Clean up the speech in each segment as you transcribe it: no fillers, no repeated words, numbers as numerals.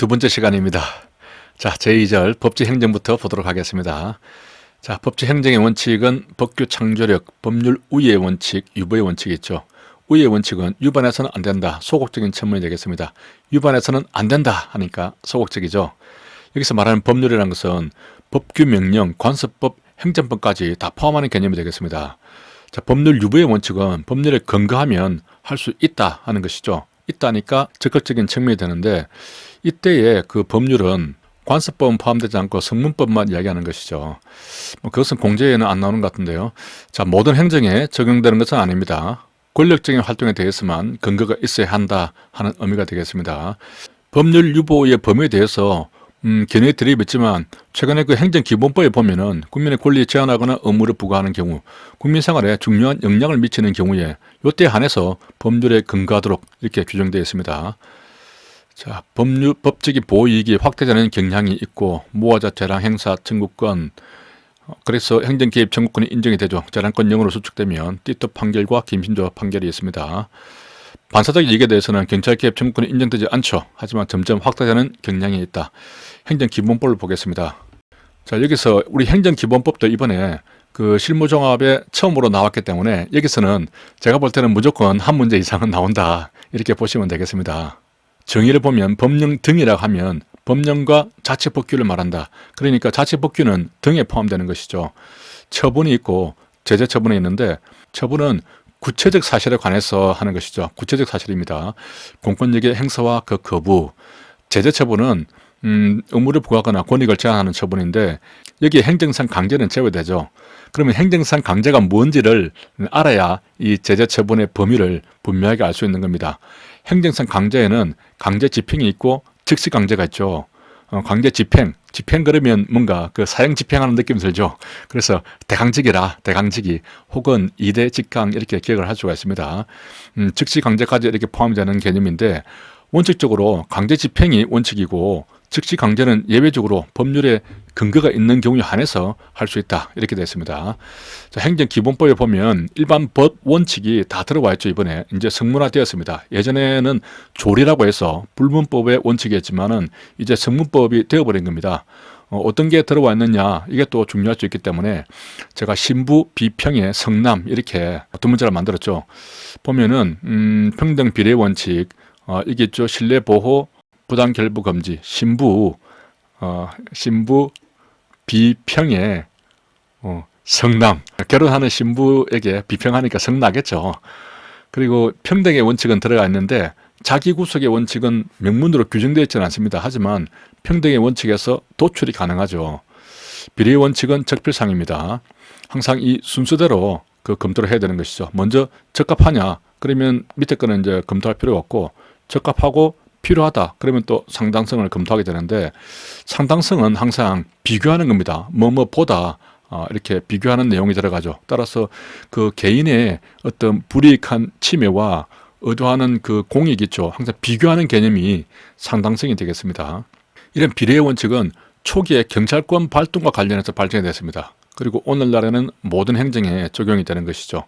두 번째 시간입니다. 자, 제2절 법치행정부터 보도록 하겠습니다. 자, 법치행정의 원칙은 법규 창조력, 법률 우위의 원칙, 유보의 원칙이 있죠. 우위의 원칙은 위반해서는 안 된다. 소극적인 첨언이 되겠습니다. 위반해서는 안 된다 하니까 소극적이죠. 여기서 말하는 법률이라는 것은 법규, 명령, 관습법, 행정법까지 다 포함하는 개념이 되겠습니다. 자, 법률 유보의 원칙은 법률에 근거하면 할 수 있다 하는 것이죠. 있다니까 적극적인 측면이 되는데, 이때의 그 법률은 관습법은 포함되지 않고 성문법만 이야기하는 것이죠. 그것은 공제에는 안 나오는 것 같은데요. 자, 모든 행정에 적용되는 것은 아닙니다. 권력적인 활동에 대해서만 근거가 있어야 한다 하는 의미가 되겠습니다. 법률 유보의 범위에 대해서 견해의 드립이 있지만, 최근에 그 행정기본법에 보면은 국민의 권리에 제한하거나 의무를 부과하는 경우, 국민 생활에 중요한 영향을 미치는 경우에 요때 한해서 법률에 근거하도록 이렇게 규정되어 있습니다. 자, 법적인 보호이익이 확대되는 경향이 있고, 무화자 재량 행사 청구권, 그래서 행정개입 청구권이 인정이 되죠. 재량권 영으로 수축되면 띠톱 판결과 김신조 판결이 있습니다. 반사적 이익에 대해서는 경찰 개입 청구권이 인정되지 않죠. 하지만 점점 확대되는 경향이 있다. 행정기본법을 보겠습니다. 자, 여기서 우리 행정기본법도 이번에 그 실무종합에 처음으로 나왔기 때문에 여기서는 제가 볼 때는 무조건 한 문제 이상은 나온다, 이렇게 보시면 되겠습니다. 정의를 보면 법령 등이라고 하면 법령과 자체법규를 말한다. 그러니까 자체법규는 등에 포함되는 것이죠. 처분이 있고 제재 처분이 있는데, 처분은 구체적 사실에 관해서 하는 것이죠. 구체적 사실입니다. 공권력의 행사와 그 거부. 제재 처분은 의무를 부과하거나 권익을 제한하는 처분인데, 여기에 행정상 강제는 제외되죠. 그러면 행정상 강제가 뭔지를 알아야 이 제재 처분의 범위를 분명하게 알 수 있는 겁니다. 행정상 강제에는 강제 집행이 있고 즉시 강제가 있죠. 강제 집행 그러면 뭔가 그 사형 집행하는 느낌이 들죠. 그래서 대강직이라, 대강직이, 혹은 2대 직강, 이렇게 기억을 할 수가 있습니다. 즉시 강제까지 이렇게 포함이 되는 개념인데, 원칙적으로 강제 집행이 원칙이고 즉시 강제는 예외적으로 법률에 근거가 있는 경우에 한해서 할 수 있다, 이렇게 되어 있습니다. 자, 행정기본법에 보면 일반 법 원칙이 다 들어와 있죠. 이번에 이제 성문화되었습니다. 예전에는 조리라고 해서 불문법의 원칙이었지만은 이제 성문법이 되어버린 겁니다. 어떤 게 들어와 있느냐, 이게 또 중요할 수 있기 때문에 제가 신부, 비평의 성남, 이렇게 두 문제를 만들었죠. 보면은 평등 비례 원칙, 이게 있죠. 신뢰 보호, 부당 결부 금지, 신부 비평의 성남, 결혼하는 신부에게 비평하니까 성나겠죠. 그리고 평등의 원칙은 들어가 있는데, 자기구속의 원칙은 명문으로 규정되어 있지는 않습니다. 하지만 평등의 원칙에서 도출이 가능하죠. 비례의 원칙은 적필상입니다. 항상 이 순서대로 그 검토를 해야 되는 것이죠. 먼저 적합하냐, 그러면 밑에 거는 이제 검토할 필요가 없고, 적합하고 필요하다, 그러면 또 상당성을 검토하게 되는데, 상당성은 항상 비교하는 겁니다. 뭐뭐보다 이렇게 비교하는 내용이 들어가죠. 따라서 그 개인의 어떤 불이익한 침해와 의도하는 그 공익이 있죠. 항상 비교하는 개념이 상당성이 되겠습니다. 이런 비례의 원칙은 초기에 경찰권 발동과 관련해서 발전이 됐습니다. 그리고 오늘날에는 모든 행정에 적용이 되는 것이죠.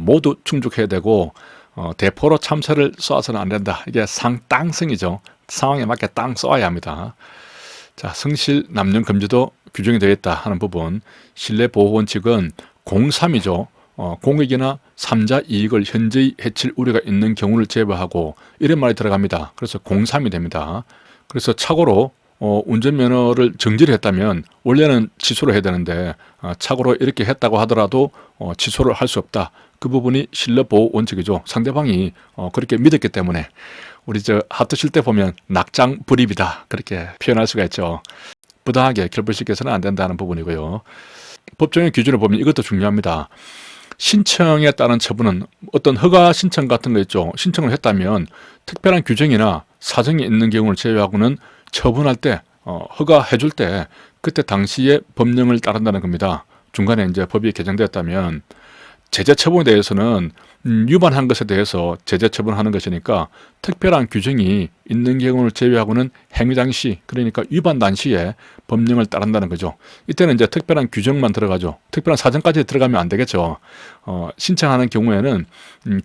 모두 충족해야 되고, 대포로 참새를 쏘아서는 안 된다. 이게 상당성이죠. 상황에 맞게 땅 쏘아야 합니다. 자, 성실 남용 금지도 규정이 되어 있다 하는 부분. 신뢰 보호 원칙은 공삼이죠. 공익이나 3자 이익을 현저히 해칠 우려가 있는 경우를 제외하고, 이런 말이 들어갑니다. 그래서 공삼이 됩니다. 그래서 착오로 운전면허를 정지를 했다면 원래는 취소를 해야 되는데, 착오로 이렇게 했다고 하더라도 취소를 할 수 없다. 그 부분이 신뢰보호 원칙이죠. 상대방이 그렇게 믿었기 때문에. 우리 하트 칠 때 보면 낙장 불입이다, 그렇게 표현할 수가 있죠. 부당하게 결부시켜서는 안 된다는 부분이고요. 법정의 기준을 보면 이것도 중요합니다. 신청에 따른 처분은 어떤 허가 신청 같은 거 있죠. 신청을 했다면 특별한 규정이나 사정이 있는 경우를 제외하고는 처분할 때, 허가해 줄 때 그때 당시에 법령을 따른다는 겁니다. 중간에 이제 법이 개정되었다면 제재 처분에 대해서는 위반한 것에 대해서 제재 처분하는 것이니까 특별한 규정이 있는 경우를 제외하고는 행위 당시, 그러니까 위반 당시에 법령을 따른다는 거죠. 이때는 이제 특별한 규정만 들어가죠. 특별한 사정까지 들어가면 안 되겠죠. 신청하는 경우에는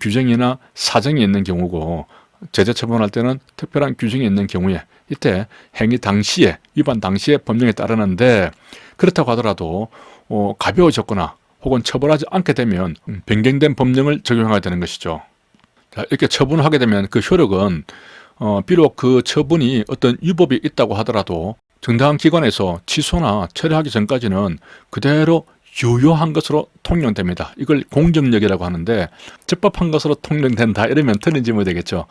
규정이나 사정이 있는 경우고, 제재 처분할 때는 특별한 규정이 있는 경우에 이때 행위 당시에 위반 당시에 법령에 따르는데 그렇다고 하더라도 가벼워졌거나 혹은 처벌하지 않게 되면 변경된 법령을 적용해야 되는 것이죠. 자, 이렇게 처분을 하게 되면 그 효력은 비록 그 처분이 어떤 위법이 있다고 하더라도 정당한 기관에서 취소나 철회하기 전까지는 그대로 유효한 것으로 통용됩니다. 이걸 공정력이라고 하는데 적법한 것으로 통용된다 이러면 틀린 질문이 되겠죠.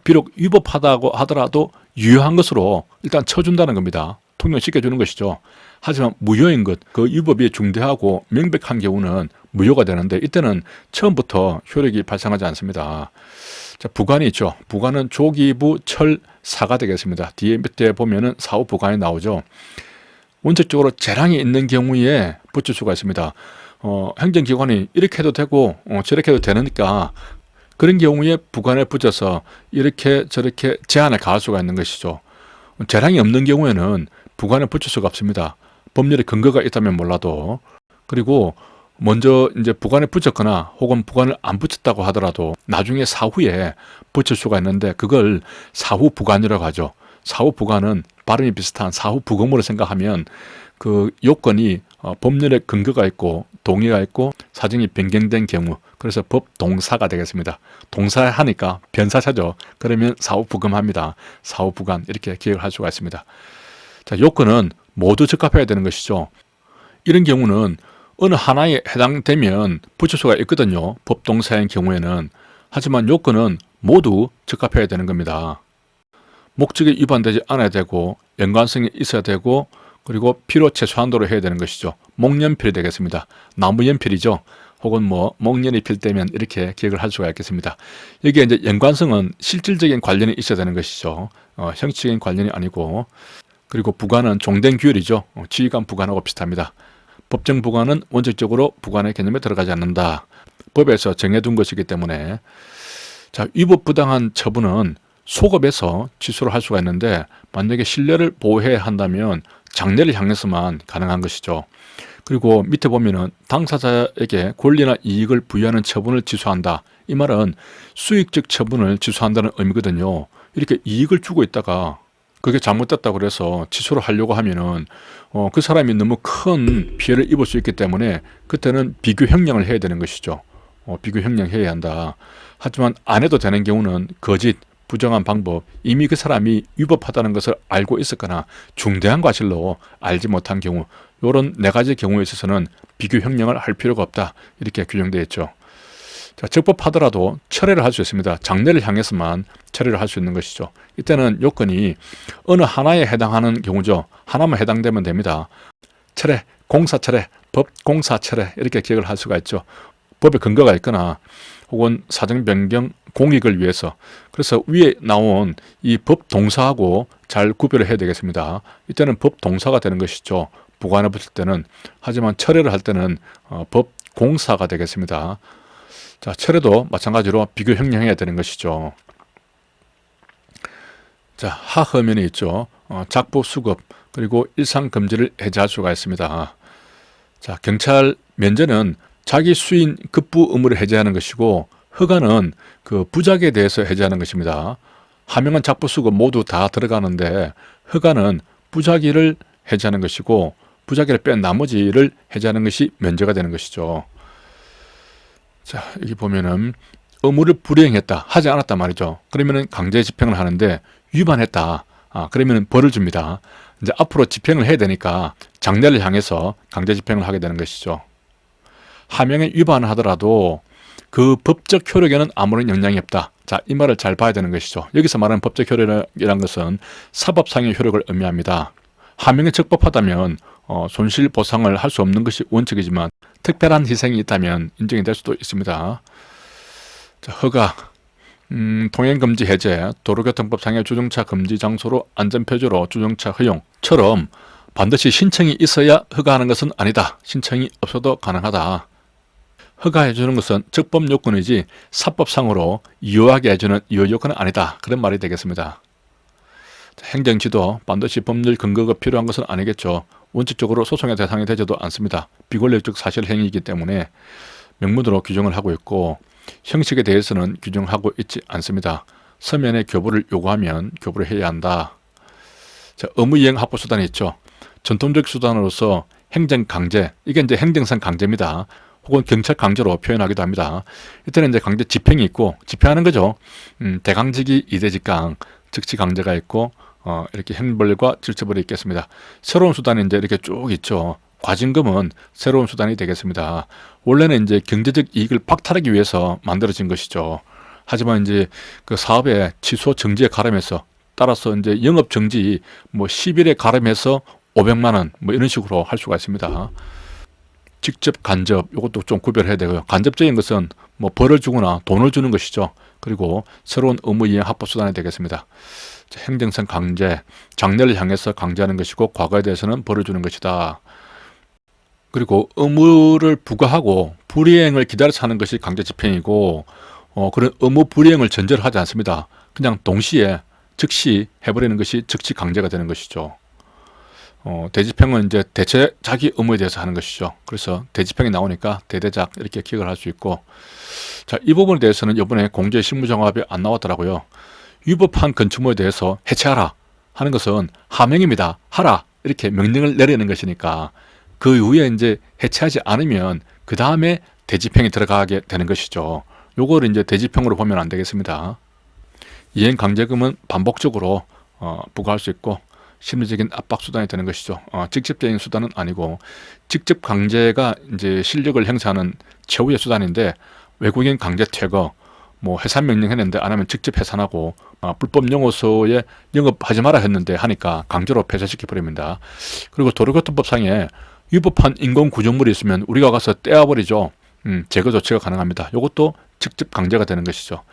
비록 위법하다고 하더라도 유효한 것으로 일단 쳐준다는 겁니다. 통용시켜주는 것이죠. 하지만 무효인 것, 그 위법이 중대하고 명백한 경우는 무효가 되는데 이때는 처음부터 효력이 발생하지 않습니다. 자, 부관이 있죠. 부관은 조기부 철사가 되겠습니다. 뒤에 밑에 보면은 사후 부관이 나오죠. 원칙적으로 재량이 있는 경우에 붙일 수가 있습니다. 행정기관이 이렇게 해도 되고 저렇게 해도 되니까 그런 경우에 부관에 붙여서 이렇게 저렇게 제한을 가할 수가 있는 것이죠. 재량이 없는 경우에는 부관에 붙일 수가 없습니다. 법률의 근거가 있다면 몰라도. 그리고 먼저 이제 부관에 붙였거나 혹은 부관을 안 붙였다고 하더라도 나중에 사후에 붙일 수가 있는데 그걸 사후 부관이라고 하죠. 사후 부관은 발음이 비슷한 사후 부검으로 생각하면 그 요건이 법률의 근거가 있고 동의가 있고 사정이 변경된 경우, 그래서 법동사가 되겠습니다. 동사하니까 변사사죠. 그러면 사후 부검합니다. 사후 부관 이렇게 기억을 할 수가 있습니다. 자, 요건은 모두 적합해야 되는 것이죠. 이런 경우는 어느 하나에 해당되면 붙일 수가 있거든요. 법동사인 경우에는. 하지만 요건은 모두 적합해야 되는 겁니다. 목적이 위반되지 않아야 되고 연관성이 있어야 되고 그리고 필요 최소한도로 해야 되는 것이죠. 목련필이 되겠습니다. 나무연필이죠. 혹은 뭐 목련이 필 때면 이렇게 기억을 할 수가 있겠습니다. 여기에 이제 연관성은 실질적인 관련이 있어야 되는 것이죠. 형식적인 관련이 아니고. 그리고 부관은 종된 규율이죠. 지휘관 부관하고 비슷합니다. 법정 부관은 원칙적으로 부관의 개념에 들어가지 않는다. 법에서 정해둔 것이기 때문에. 자, 위법부당한 처분은 소급해서 취소를 할 수가 있는데 만약에 신뢰를 보호해야 한다면 장래를 향해서만 가능한 것이죠. 그리고 밑에 보면은 당사자에게 권리나 이익을 부여하는 처분을 취소한다. 이 말은 수익적 처분을 취소한다는 의미거든요. 이렇게 이익을 주고 있다가 그게 잘못됐다고 그래서 취소를 하려고 하면은 그 사람이 너무 큰 피해를 입을 수 있기 때문에 그때는 비교 형량을 해야 되는 것이죠. 비교 형량해야 한다. 하지만 안 해도 되는 경우는 거짓, 부정한 방법, 이미 그 사람이 위법하다는 것을 알고 있었거나 중대한 과실로 알지 못한 경우, 이런 네 가지 경우에 있어서는 비교 형량을 할 필요가 없다. 이렇게 규정되어 있죠. 자, 적법하더라도 철회를 할 수 있습니다. 장래를 향해서만 철회를 할 수 있는 것이죠. 이때는 요건이 어느 하나에 해당하는 경우죠. 하나만 해당되면 됩니다. 철회, 공사철회, 법공사철회 이렇게 기억을 할 수가 있죠. 법에 근거가 있거나 혹은 사정 변경 공익을 위해서. 그래서 위에 나온 이 법동사하고 잘 구별을 해야 되겠습니다. 이때는 법동사가 되는 것이죠. 부관에 붙일 때는. 하지만 철회를 할 때는 법공사가 되겠습니다. 자, 철회도 마찬가지로 비교 형량해야 되는 것이죠. 자, 하허면에 있죠. 작보 수급 그리고 일상 금지를 해제할 수가 있습니다. 자, 경찰 면제는 자기 수인 급부 의무를 해제하는 것이고 허가는 그 부작에 대해서 해제하는 것입니다. 하명은 작부 수급 모두 다 들어가는데 허가는 부작위를 해제하는 것이고 부작위를 뺀 나머지를 해제하는 것이 면제가 되는 것이죠. 자, 여기 보면은 의무를 불이행했다, 하지 않았단 말이죠. 그러면은 강제 집행을 하는데 위반했다. 그러면은 벌을 줍니다. 이제 앞으로 집행을 해야 되니까 장래를 향해서 강제 집행을 하게 되는 것이죠. 하명에 위반을 하더라도 그 법적 효력에는 아무런 영향이 없다. 자, 이 말을 잘 봐야 되는 것이죠. 여기서 말하는 법적 효력이라는 것은 사법상의 효력을 의미합니다. 하명이 적법하다면 손실 보상을 할 수 없는 것이 원칙이지만 특별한 희생이 있다면 인정이 될 수도 있습니다. 자, 허가, 통행금지 해제, 도로교통법상의 주정차 금지 장소로 안전표지로 주정차 허용처럼 반드시 신청이 있어야 허가하는 것은 아니다. 신청이 없어도 가능하다. 허가해주는 것은 적법 요건이지 사법상으로 유효하게 해주는 유효 요건은 아니다. 그런 말이 되겠습니다. 행정지도 반드시 법률 근거가 필요한 것은 아니겠죠. 원칙적으로 소송의 대상이 되지도 않습니다. 비권력적 사실행위이기 때문에 명문으로 규정을 하고 있고 형식에 대해서는 규정하고 있지 않습니다. 서면에 교부를 요구하면 교부를 해야 한다. 자, 의무이행 확보 수단이 있죠. 전통적 수단으로서 행정 강제, 이게 이제 행정상 강제입니다. 혹은 경찰 강제로 표현하기도 합니다. 이때는 이제 강제 집행이 있고, 집행하는 거죠. 대강직이 이대직강, 즉시 강제가 있고, 이렇게 형벌과 질처벌이 있겠습니다. 새로운 수단이 이제 이렇게 쭉 있죠. 과징금은 새로운 수단이 되겠습니다. 원래는 이제 경제적 이익을 박탈하기 위해서 만들어진 것이죠. 하지만 이제 그 사업의 취소 정지에 가름해서, 따라서 이제 영업 정지 뭐 10일에 가름해서 500만 원 뭐 이런 식으로 할 수가 있습니다. 직접 간접, 이것도 좀 구별해야 되고요. 간접적인 것은 뭐 벌을 주거나 돈을 주는 것이죠. 그리고 새로운 의무 이행 합법 수단이 되겠습니다. 행정상 강제, 장래를 향해서 강제하는 것이고, 과거에 대해서는 벌을 주는 것이다. 그리고 의무를 부과하고 불이행을 기다려서 하는 것이 강제 집행이고, 그런 의무 불이행을 전제로 하지 않습니다. 그냥 동시에 즉시 해버리는 것이 즉시 강제가 되는 것이죠. 대집행은 이제 대체 자기 의무에 대해서 하는 것이죠. 그래서 대집행이 나오니까 대대작 이렇게 기억을 할 수 있고, 자, 이 부분에 대해서는 이번에 공제 실무정합이 안 나왔더라고요. 위법한 건축물에 대해서 해체하라 하는 것은 하명입니다. 하라 이렇게 명령을 내리는 것이니까 그 이후에 이제 해체하지 않으면 그 다음에 대집행이 들어가게 되는 것이죠. 요거를 이제 대집행으로 보면 안 되겠습니다. 이행 강제금은 반복적으로 부과할 수 있고, 심리적인 압박 수단이 되는 것이죠. 직접적인 수단은 아니고, 직접 강제가 이제 실력을 행사하는 최후의 수단인데, 외국인 강제 퇴거, 뭐 해산 명령했는데 안 하면 직접 해산하고, 불법 영업소에 영업하지 마라 했는데 하니까 강제로 폐쇄시켜 버립니다. 그리고 도로교통법상에 위법한 인공 구조물이 있으면 우리가 가서 떼어버리죠. 제거 조치가 가능합니다. 이것도 직접 강제가 되는 것이죠.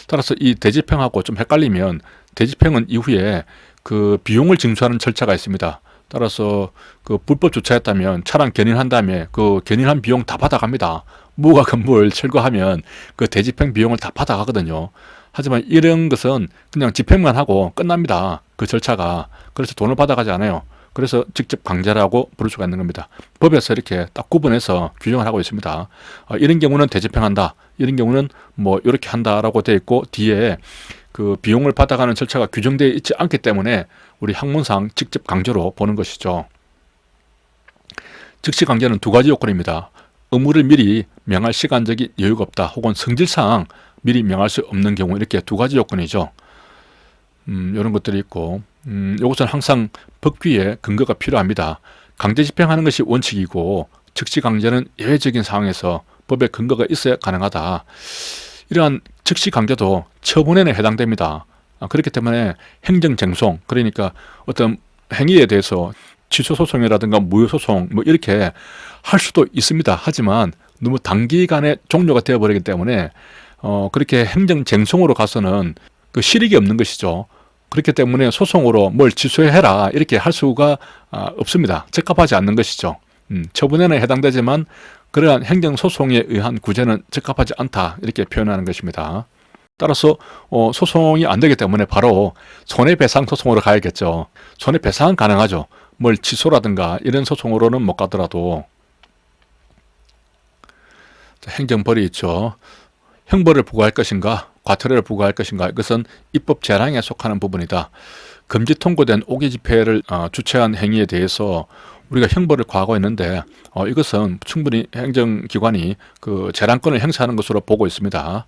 따라서 이 대집행하고 좀 헷갈리면, 대집행은 이후에 그 비용을 징수하는 절차가 있습니다. 따라서 그 불법 주차했다면 차량 견인한 다음에 그 견인한 비용 다 받아갑니다. 무허가 건물 철거하면 그 대집행 비용을 다 받아가거든요. 하지만 이런 것은 그냥 집행만 하고 끝납니다. 그 절차가. 그래서 돈을 받아가지 않아요. 그래서 직접 강제라고 부를 수가 있는 겁니다. 법에서 이렇게 딱 구분해서 규정을 하고 있습니다. 이런 경우는 대집행한다, 이런 경우는 뭐 이렇게 한다라고 되어 있고, 뒤에 그 비용을 받아가는 절차가 규정되어 있지 않기 때문에 우리 학문상 직접 강제로 보는 것이죠. 즉시 강제는 두 가지 요건입니다. 의무를 미리 명할 시간적인 여유가 없다, 혹은 성질상 미리 명할 수 없는 경우, 이렇게 두 가지 요건이죠. 이런 것들이 있고, 이것은 항상 법규에 근거가 필요합니다. 강제 집행하는 것이 원칙이고, 즉시 강제는 예외적인 상황에서 법에 근거가 있어야 가능하다. 이러한 즉시 강제도 처분에는 해당됩니다. 그렇기 때문에 행정쟁송, 그러니까 어떤 행위에 대해서 취소소송이라든가 무효소송 뭐 이렇게 할 수도 있습니다. 하지만 너무 단기간에 종료가 되어버리기 때문에 그렇게 행정쟁송으로 가서는 그 실익이 없는 것이죠. 그렇기 때문에 소송으로 뭘 취소해라 이렇게 할 수가 없습니다. 적합하지 않는 것이죠. 처분에는 해당되지만 그러한 행정소송에 의한 구제는 적합하지 않다, 이렇게 표현하는 것입니다. 따라서 소송이 안 되기 때문에 바로 손해배상 소송으로 가야겠죠. 손해배상은 가능하죠. 뭘 취소라든가 이런 소송으로는 못 가더라도. 행정벌이 있죠. 형벌을 부과할 것인가, 과태료를 부과할 것인가, 이것은 입법 재량에 속하는 부분이다. 금지 통고된 오기 집회를 주최한 행위에 대해서 우리가 형벌을 과하고 있는데, 이것은 충분히 행정기관이 그 재량권을 행사하는 것으로 보고 있습니다.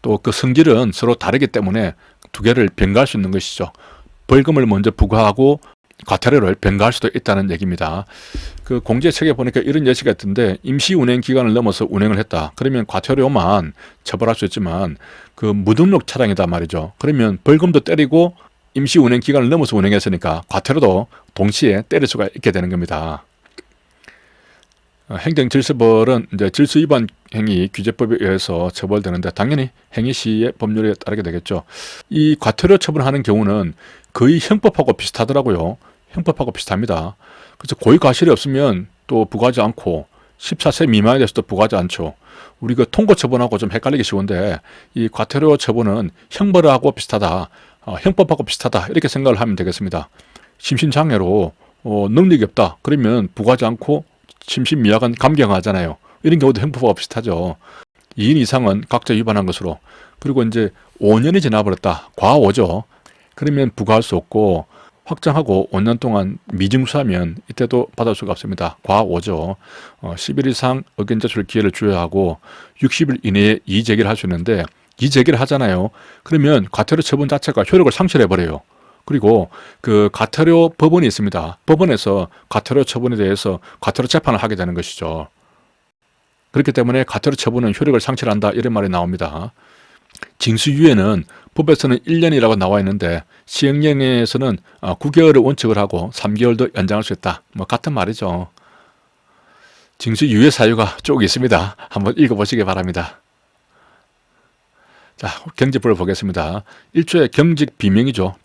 또 그 성질은 서로 다르기 때문에 두 개를 병가할 수 있는 것이죠. 벌금을 먼저 부과하고 과태료를 병가할 수도 있다는 얘기입니다. 그 공제책에 보니까 이런 예시가 있던데, 임시 운행 기간을 넘어서 운행을 했다. 그러면 과태료만 처벌할 수 있지만 그 무등록 차량이다 말이죠. 그러면 벌금도 때리고 임시 운행 기간을 넘어서 운행했으니까 과태료도 동시에 때릴 수가 있게 되는 겁니다. 행정질서벌은 이제 질서 위반 행위 규제법에 의해서 처벌되는데, 당연히 행위 시의 법률에 따르게 되겠죠. 이 과태료 처벌하는 경우는 거의 형법하고 비슷하더라고요. 형법하고 비슷합니다. 그래서 고의 과실이 없으면 또 부과하지 않고, 14세 미만에 대해서도 부과하지 않죠. 우리 그 통고 처분하고 좀 헷갈리기 쉬운데, 이 과태료 처분은 형벌하고 비슷하다, 형법하고 비슷하다, 이렇게 생각을 하면 되겠습니다. 심신장애로 능력이 없다, 그러면 부과하지 않고 심신미약은 감경하잖아요. 이런 경우도 형법하고 비슷하죠. 2인 이상은 각자 위반한 것으로. 그리고 이제 5년이 지나버렸다. 과오죠. 그러면 부과할 수 없고, 확정하고 5년 동안 미증수하면 이때도 받을 수가 없습니다. 과오죠. 10일 이상 의견 제출 기회를 주어야 하고 60일 이내에 이의제기를 할 수 있는데, 이의제기를 하잖아요. 그러면 과태료 처분 자체가 효력을 상실해버려요. 그리고 그 과태료 법원이 있습니다. 법원에서 과태료 처분에 대해서 과태료 재판을 하게 되는 것이죠. 그렇기 때문에 과태료 처분은 효력을 상실한다, 이런 말이 나옵니다. 징수유예는 법에서는 1년이라고 나와 있는데 시행령에서는 9개월을 원칙을 하고 3개월도 연장할 수 있다. 뭐 같은 말이죠. 징수유예 사유가 쭉 있습니다. 한번 읽어보시기 바랍니다. 자, 경직부를 보겠습니다. 1조의 경직 비명이죠.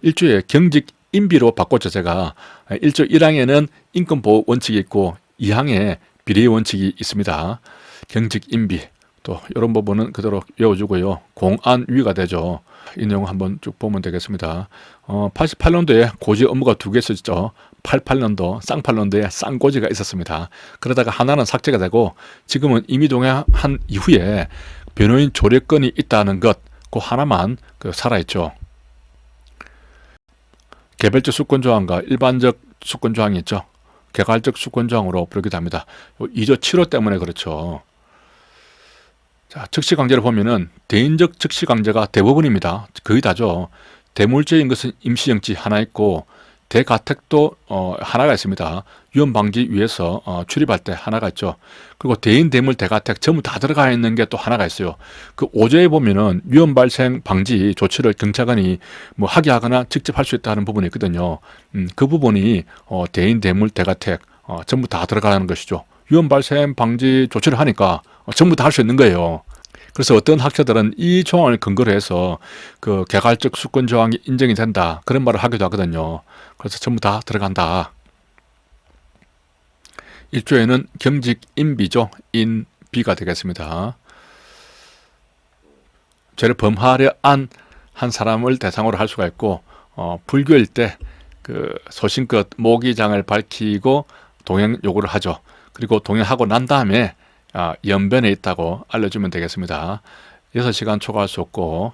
1조의 경직 임비로 바꿨죠, 제가. 1조 1항에는 인권보호 원칙이 있고 2항에 비례 원칙이 있습니다. 경직 임비. 또 이런 부분은 그대로 외워주고요. 공안위가 되죠. 이 내용 한번 쭉 보면 되겠습니다. 88년도에 고지 업무가 두 개 있었죠. 88년도 쌍팔년도에 쌍고지가 있었습니다. 그러다가 하나는 삭제가 되고 지금은 이미 동행한 이후에 변호인 조례권이 있다는 것, 그 하나만 살아있죠. 개별적 수권조항과 일반적 수권조항이 있죠. 개괄적 수권조항으로 부르기도 합니다. 2조 7호 때문에 그렇죠. 자, 즉시강제를 보면은 대인적 즉시강제가 대부분입니다. 거의 다죠. 대물죄인 것은 임시정지 하나 있고 대가택도 하나가 있습니다. 위험 방지 위해서 출입할 때 하나가 있죠. 그리고 대인, 대물, 대가택 전부 다 들어가 있는 게 또 하나가 있어요. 그 5조에 보면은 위험 발생 방지 조치를 경찰관이 뭐 하게 하거나 직접 할 수 있다는 부분이 있거든요. 그 부분이 대인, 대물, 대가택 전부 다 들어가는 것이죠. 위험 발생 방지 조치를 하니까 전부 다 할 수 있는 거예요. 그래서 어떤 학자들은 이 조항을 근거로 해서 그 개괄적 수권 조항이 인정이 된다, 그런 말을 하기도 하거든요. 그래서 전부 다 들어간다. 1조에는 경직 인비죠. 인비가 되겠습니다. 죄를 범하려 한 사람을 대상으로 할 수가 있고, 불교일 때 그 소신껏 모기장을 밝히고 동행 요구를 하죠. 그리고 동행하고 난 다음에 연변에 있다고 알려주면 되겠습니다. 6시간 초과할 수 없고,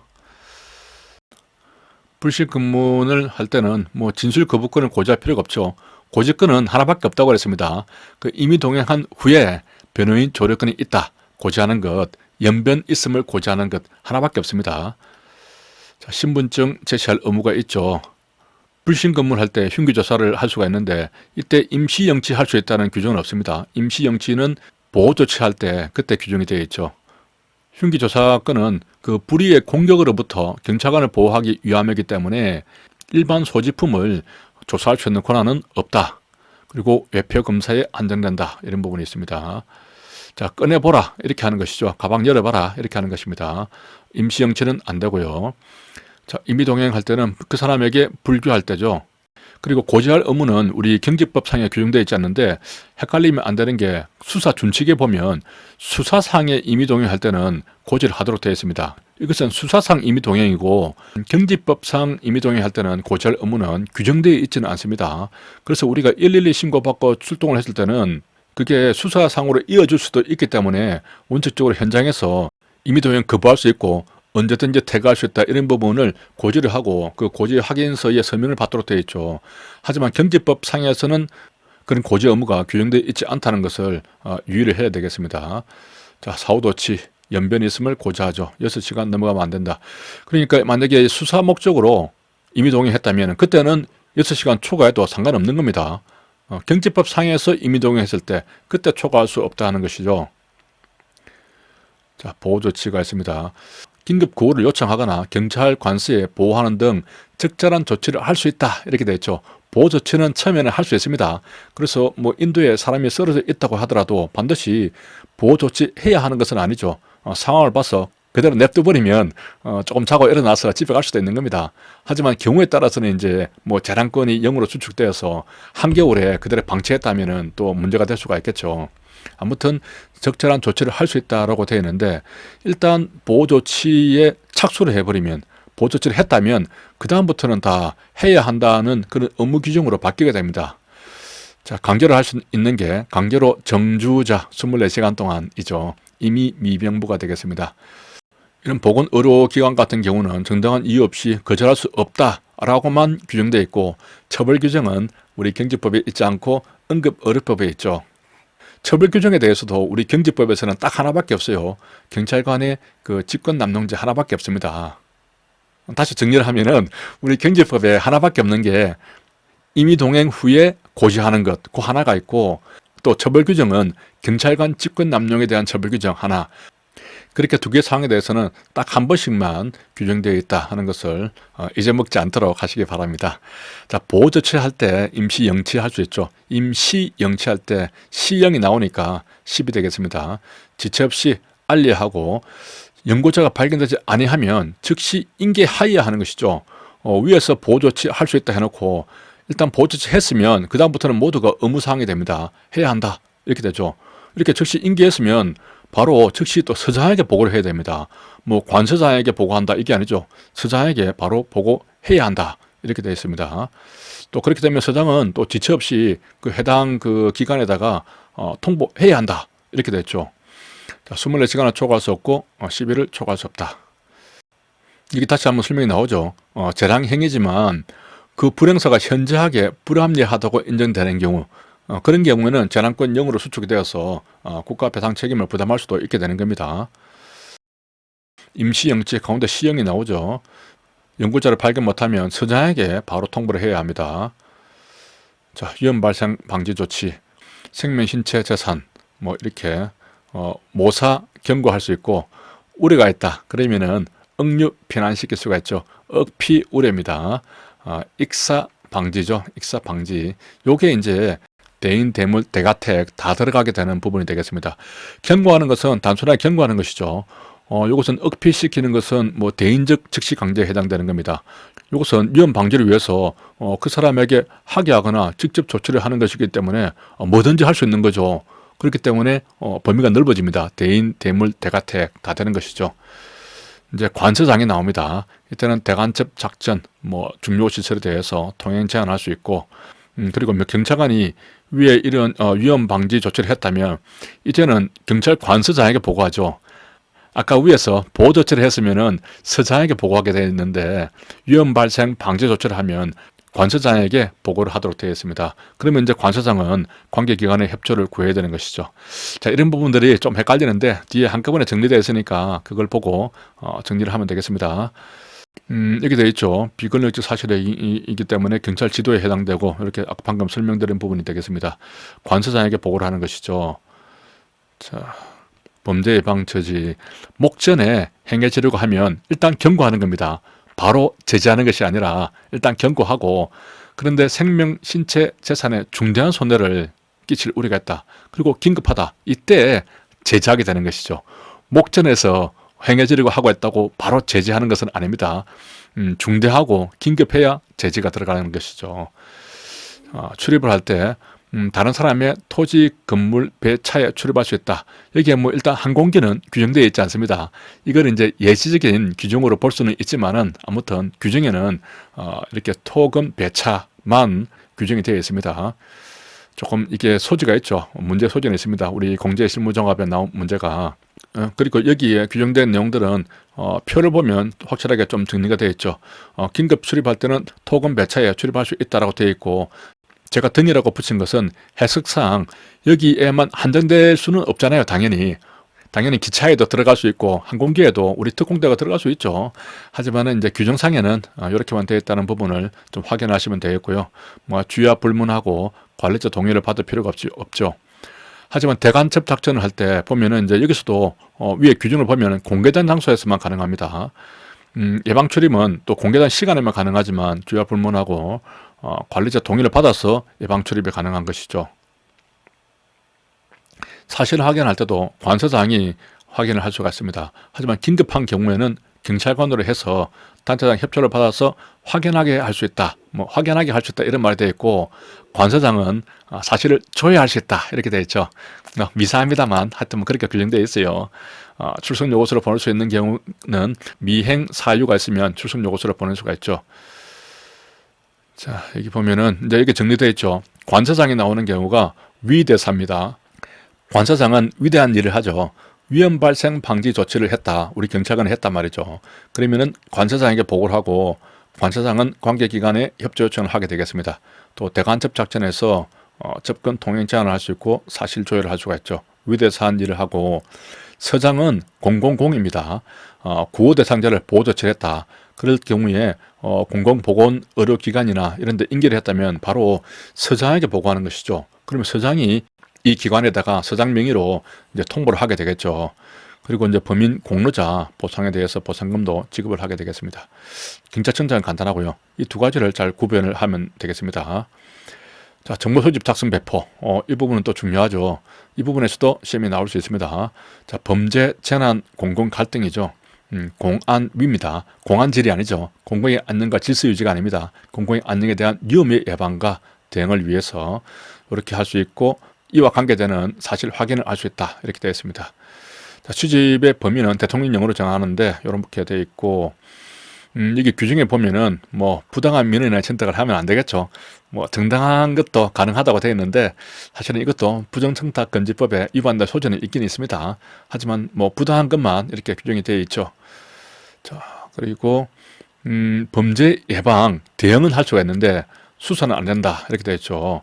불실 근무를 할 때는 뭐 진술 거부권을 고지할 필요가 없죠. 고지권은 하나밖에 없다고 그랬습니다. 그 이미 동행한 후에 변호인 조례권이 있다 고지하는 것, 연변 있음을 고지하는 것 하나밖에 없습니다. 자, 신분증 제시할 의무가 있죠. 불신 근무를 할 때 흉기조사를 할 수가 있는데 이때 임시영치할 수 있다는 규정은 없습니다. 임시영치는 보호조치할 때 그때 규정이 되어 있죠. 흉기조사건은 그 불의의 공격으로부터 경찰관을 보호하기 위함이기 때문에 일반 소지품을 조사할 수 있는 권한은 없다. 그리고 외표 검사에 안정된다, 이런 부분이 있습니다. 자, 꺼내보라 이렇게 하는 것이죠. 가방 열어봐라 이렇게 하는 것입니다. 임시영치는 안 되고요. 자, 임의동행할 때는 그 사람에게 불교할 때죠. 그리고 고지할 의무는 우리 경직법상에 규정되어 있지 않는데 헷갈리면 안 되는 게 수사 준칙에 보면 수사상의 임의동행할 때는 고지를 하도록 되어 있습니다. 이것은 수사상 임의동행이고 경직법상 임의동행할 때는 고지할 의무는 규정되어 있지는 않습니다. 그래서 우리가 112 신고받고 출동을 했을 때는 그게 수사상으로 이어질 수도 있기 때문에 원칙적으로 현장에서 임의동행 거부할 수 있고 언제든지 퇴거할 수 있다, 이런 부분을 고지를 하고 그 고지 확인서에 서명을 받도록 되어 있죠. 하지만 경제법 상에서는 그런 고지 의무가 규정되어 있지 않다는 것을 유의를 해야 되겠습니다. 자, 사후도치 연변이 있음을 고지하죠. 6시간 넘어가면 안 된다. 그러니까 만약에 수사 목적으로 임의동행했다면 그때는 6시간 초과해도 상관없는 겁니다. 경제법 상에서 임의동행했을 때 그때 초과할 수 없다 하는 것이죠. 자, 보호조치가 있습니다. 긴급 구호를 요청하거나 경찰 관서에 보호하는 등 적절한 조치를 할 수 있다, 이렇게 되어 있죠. 보호 조치는 처음에는 할 수 있습니다. 그래서 뭐 인도에 사람이 쓰러져 있다고 하더라도 반드시 보호 조치 해야 하는 것은 아니죠. 상황을 봐서 그대로 냅둬버리면 조금 자고 일어나서 집에 갈 수도 있는 겁니다. 하지만 경우에 따라서는 이제 뭐 재량권이 0으로 추측되어서 한겨울에 그대로 방치했다면은 또 문제가 될 수가 있겠죠. 아무튼 적절한 조치를 할 수 있다라고 되어 있는데, 일단 보호조치에 착수를 해버리면, 보호조치를 했다면 그 다음부터는 다 해야 한다는 그런 의무 규정으로 바뀌게 됩니다. 자, 강제로 할 수 있는 게 강제로 정주자 24시간 동안이죠. 임의 미병부가 되겠습니다. 이런 보건의료기관 같은 경우는 정당한 이유 없이 거절할 수 없다라고만 규정되어 있고, 처벌 규정은 우리 경제법에 있지 않고 응급의료법에 있죠. 처벌 규정에 대해서도 우리 경제법에서는 딱 하나밖에 없어요. 경찰관의 그 직권남용죄 하나밖에 없습니다. 다시 정리를 하면은 우리 경제법에 하나밖에 없는 게 임의동행 후에 고시하는 것, 그 하나가 있고, 또 처벌 규정은 경찰관 직권남용에 대한 처벌 규정 하나, 그렇게 두 개 사항에 대해서는 딱 한 번씩만 규정되어 있다 하는 것을 잊어먹지 않도록 하시기 바랍니다. 자, 보호조치할 때 임시 영치할 수 있죠. 임시 영치할 때 시영이 나오니까 10이 되겠습니다. 지체 없이 알리하고, 연고자가 발견되지 아니하면 즉시 인계하여야 하는 것이죠. 위에서 보호조치 할 수 있다 해놓고 일단 보호조치 했으면 그 다음부터는 모두가 의무사항이 됩니다. 해야 한다 이렇게 되죠. 이렇게 즉시 인계했으면 바로 즉시 또 서장에게 보고를 해야 됩니다. 뭐 관서장에게 보고한다 이게 아니죠. 서장에게 바로 보고해야 한다 이렇게 되어 있습니다. 또 그렇게 되면 서장은 또 지체 없이 그 해당 그 기관에다가 통보해야 한다 이렇게 됐죠. 24시간을 초과할 수 없고 10일을 초과할 수 없다. 이게 다시 한번 설명이 나오죠. 재량행위지만 그 불행사가 현저하게 불합리하다고 인정되는 경우, 그런 경우에는 재량권 0으로 수축이 되어서 국가 배상 책임을 부담할 수도 있게 되는 겁니다. 임시영치 가운데 시영이 나오죠. 연구자를 발견 못하면 서장에게 바로 통보를 해야 합니다. 자, 위험 발생 방지 조치, 생명, 신체, 재산 뭐 이렇게 모사 경고할 수 있고, 우려가 있다 그러면은 억류 피난시킬 수가 있죠. 억피 우려입니다. 익사 방지죠. 익사 방지. 요게 이제 대인, 대물, 대가택 다 들어가게 되는 부분이 되겠습니다. 경고하는 것은 단순하게 경고하는 것이죠. 이것은 억피시키는 것은 뭐 대인적 즉시 강제에 해당되는 겁니다. 이것은 위험 방지를 위해서 그 사람에게 하게 하거나 직접 조치를 하는 것이기 때문에 뭐든지 할 수 있는 거죠. 그렇기 때문에 범위가 넓어집니다. 대인, 대물, 대가택 다 되는 것이죠. 이제 관서장이 나옵니다. 이때는 대간첩 작전, 뭐 중요 시설에 대해서 통행 제한할 수 있고, 그리고 경찰관이 위에 이런 위험 방지 조치를 했다면 이제는 경찰 관서장에게 보고하죠. 아까 위에서 보호 조치를 했으면은 서장에게 보고하게 되어 있는데, 위험 발생 방지 조치를 하면 관서장에게 보고를 하도록 되어 있습니다. 그러면 이제 관서장은 관계기관의 협조를 구해야 되는 것이죠. 자, 이런 부분들이 좀 헷갈리는데 뒤에 한꺼번에 정리되어 있으니까 그걸 보고 정리를 하면 되겠습니다. 여기 되어 있죠. 비권력적 사실이기 때문에 경찰 지도에 해당되고, 이렇게 아까 방금 설명드린 부분이 되겠습니다. 관서장에게 보고를 하는 것이죠. 자, 범죄 예방 처지, 목전에 행해지려고 하면 일단 경고하는 겁니다. 바로 제지하는 것이 아니라 일단 경고하고, 그런데 생명, 신체, 재산에 중대한 손해를 끼칠 우려가 있다, 그리고 긴급하다, 이때 제지하게 되는 것이죠. 목전에서 행해지려고 하고 있다고 바로 제지하는 것은 아닙니다. 중대하고 긴급해야 제지가 들어가는 것이죠. 출입을 할 때 다른 사람의 토지, 건물, 배, 차에 출입할 수 있다. 여기에 뭐 일단 항공기는 규정되어 있지 않습니다. 이걸 이제 예시적인 규정으로 볼 수는 있지만은 아무튼 규정에는 이렇게 토건, 배차만 규정이 되어 있습니다. 조금 이게 소지가 있죠. 문제 소지는 있습니다. 우리 공제실무정합에 나온 문제가. 그리고 여기에 규정된 내용들은 표를 보면 확실하게 좀 정리가 되어 있죠. 긴급 출입할 때는 토건, 배차에 출입할 수 있다라고 되어 있고, 제가 등이라고 붙인 것은 해석상 여기에만 한정될 수는 없잖아요. 당연히 기차에도 들어갈 수 있고 항공기에도 우리 특공대가 들어갈 수 있죠. 하지만 이제 규정상에는 이렇게만 되어 있다는 부분을 좀 확인하시면 되겠고요. 뭐 주의와 불문하고 관리자 동의를 받을 필요가 없죠. 하지만 대간첩 작전을 할 때 보면은 이제 여기서도 위에 규정을 보면은 공개된 장소에서만 가능합니다. 예방 출입은 또 공개된 시간에만 가능하지만 주의와 불문하고 관리자 동의를 받아서 예방 출입이 가능한 것이죠. 사실 확인할 때도 관서장이 확인을 할 수가 있습니다. 하지만 긴급한 경우에는 경찰관으로 해서 단체장 협조를 받아서 확인하게 할 수 있다, 뭐 확인하게 할 수 있다 이런 말이 되어 있고, 관서장은 사실을 조회할 수 있다 이렇게 되어 있죠. 미사합니다만 하여튼 뭐 그렇게 규정되어 있어요. 출석 요구서를 보낼 수 있는 경우는 미행 사유가 있으면 출석 요구서를 보낼 수가 있죠. 자, 여기 보면은 이제 이렇게 정리되어 있죠. 관서장이 나오는 경우가 위대사입니다. 관서장은 위대한 일을 하죠. 위험 발생 방지 조치를 했다. 우리 경찰관이 했단 말이죠. 그러면은 관세장에게 보고를 하고 관세장은 관계기관에 협조 요청을 하게 되겠습니다. 또 대간첩 작전에서 접근 통행 제한을 할 수 있고 사실 조회를 할 수가 있죠. 위대사한 일을 하고 서장은 000입니다. 구호 대상자를 보호 조치를 했다. 그럴 경우에 공공보건 의료기관이나 이런 데 인계를 했다면 바로 서장에게 보고하는 것이죠. 그러면 서장이 이 기관에다가 서장 명의로 이제 통보를 하게 되겠죠. 그리고 이제 범인 공로자 보상에 대해서 보상금도 지급을 하게 되겠습니다. 경찰청장은 간단하고요. 이 두 가지를 잘 구별을 하면 되겠습니다. 자, 정보 소집, 작성, 배포. 이 부분은 또 중요하죠. 이 부분에서도 시험이 나올 수 있습니다. 자, 범죄, 재난, 공공 갈등이죠. 공안위입니다. 공안질이 아니죠. 공공의 안녕과 질서 유지가 아닙니다. 공공의 안녕에 대한 위험의 예방과 대응을 위해서 이렇게 할 수 있고 이와 관계되는 사실 확인을 알 수 있다. 이렇게 되어 있습니다. 자, 취집의 범위는 대통령령으로 정하는데 이렇게 되어 있고 이게 규정에 보면은 뭐 부당한 민원이나 청탁을 하면 안 되겠죠. 뭐 정당한 것도 가능하다고 되어 있는데 사실은 이것도 부정청탁금지법에 위반될 소지는 있긴 있습니다. 하지만 뭐 부당한 것만 이렇게 규정이 되어 있죠. 자, 그리고 범죄 예방 대응은 할 수가 있는데 수사는 안 된다 이렇게 되어 있죠.